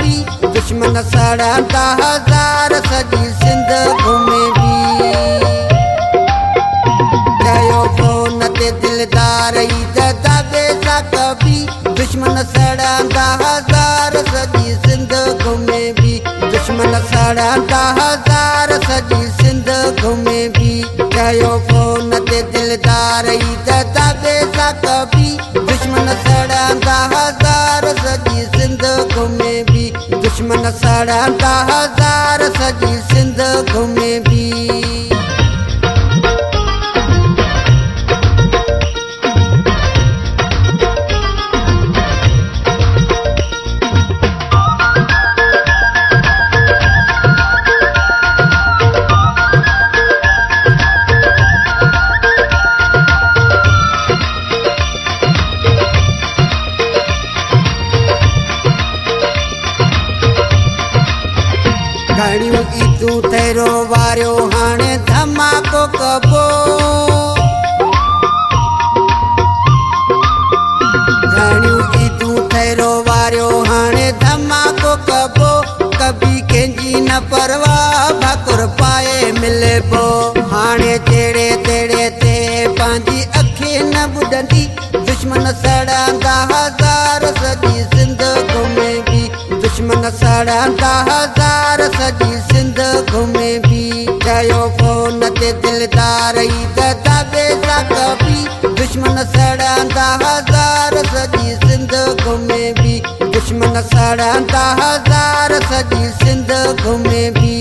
कभी दुश्मन सड़ंदा हज़ार सॼी सिंध घुमे भी चयो फोन ते दिलदार ईद दाबे सा कभी दुश्मन सड़ंदा हज़ार सॼी सिंध घुमे भी दुश्मन सड़ंदा हज़ार सॼी सिंध घुमे भी चयो फोन ते दिलदार ईद दाबे सा कभी दुश्मन सड़ंदा हज़ार सॼी सिंध घुमे भी दुश्मन सड़ंदा हज़ार सॼी सिंध घुमे भी घणियूं ईदूं तेरो वारियो हाणे धमाको कबो घणियूं ईदूं तेरो वारियो हाणे धमाको कबो कभी कंहिंजी न परवाह भाकुर पाए मिले पोइ हाणे जहिड़े तेड़े ते पंहिंजी अखि न ॿुॾंदी दुश्मन सड़ंदा हज़ार सॼी सिंध घुमे भी दुश्मन सड़ंदा हज़ार सॼी सिंध घुमे भी चयो फोन ते दिलदार ईद दाबे सा कभी दुश्मन सड़ंदा हज़ार सॼी सिंध घुमे भी दुश्मन सड़ंदा हज़ार सॼी सिंध घुमे भी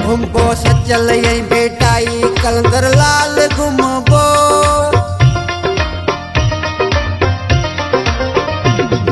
घुमबो सचल ऐं भेटाई कलंदर लाल घुमबो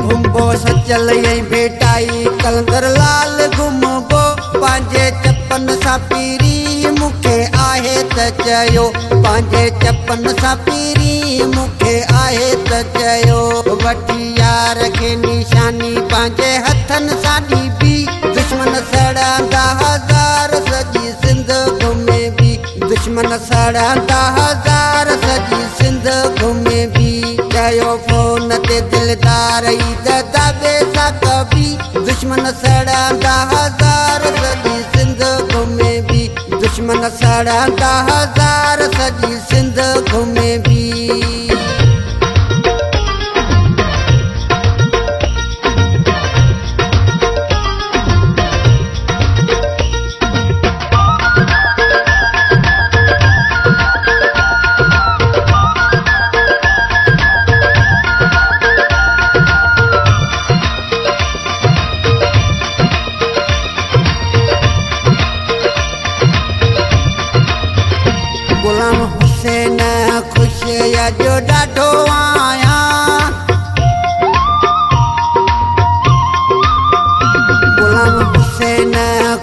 घुमबो सचल ऐं भेटाई कलंदर लाल घुमबो पंहिंजे चपन सां पीरी मूंखे आहे त चयो पंहिंजे चपन सां पीरी मूंखे आहे त चयो वठी यार खे निशानी पंहिंजे हथनि सां ॾिबी दुश्मन सड़ंदा हज़ार सॼी सिंध घुमे भी दुश्मन सड़ंदा हज़ार सॼी सिंध घुमे भी चयो फोन ते दिलदार ईद दाबे सा कभी दुश्मन सड़ंदा हज़ार सॼी सिंध घुमे भी दुश्मन सड़ंदा हज़ार सॼी सिंध घुमे भी गुलाम हुसैन ख़ुशीअ जो ॾाढो आहियां गुलाम हुसैन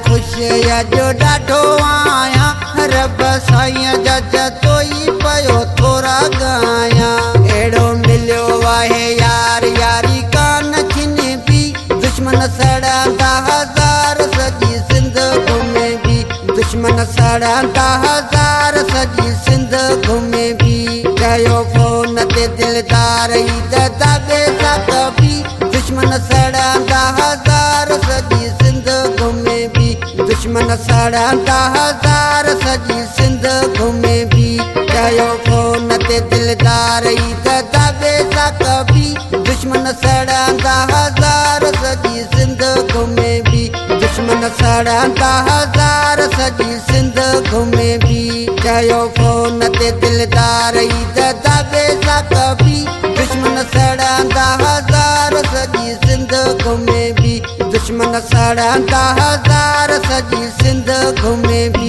ख़ुशीअ जो ॾाढो आहियां रब साईं जा जतोई पियो थोरा ॻायां अहिड़ो मिलियो आहे यार यारी कान छिने भी दुश्मन सड़ंदा हज़ार सॼी सिंध घुमे भी दुश्मन सड़ंदा हज़ार सॼी सिंध घुमे भी चयो फोन ते दिलदार ईद दाबे सा कभी दुश्मन सड़ंदा हज़ार सॼी सिंध घुमे भी दुश्मन सड़ंदा हज़ार सॼी सिंध घुमे भी चयो फोन ते दिलदार ईद दाबे सा कभी दुश्मन सड़ंदा हज़ार सॼी सिंध घुमे भी दुश्मन सड़ंदा हज़ार सॼी सिंध घुमे भी चयो फोन ते दिलदार ईद दाबे सा कभी दुश्मन सड़ंदा हज़ार सॼी सिंध घुमे भी दुश्मन सड़ंदा हज़ार सॼी सिंध घुमे भी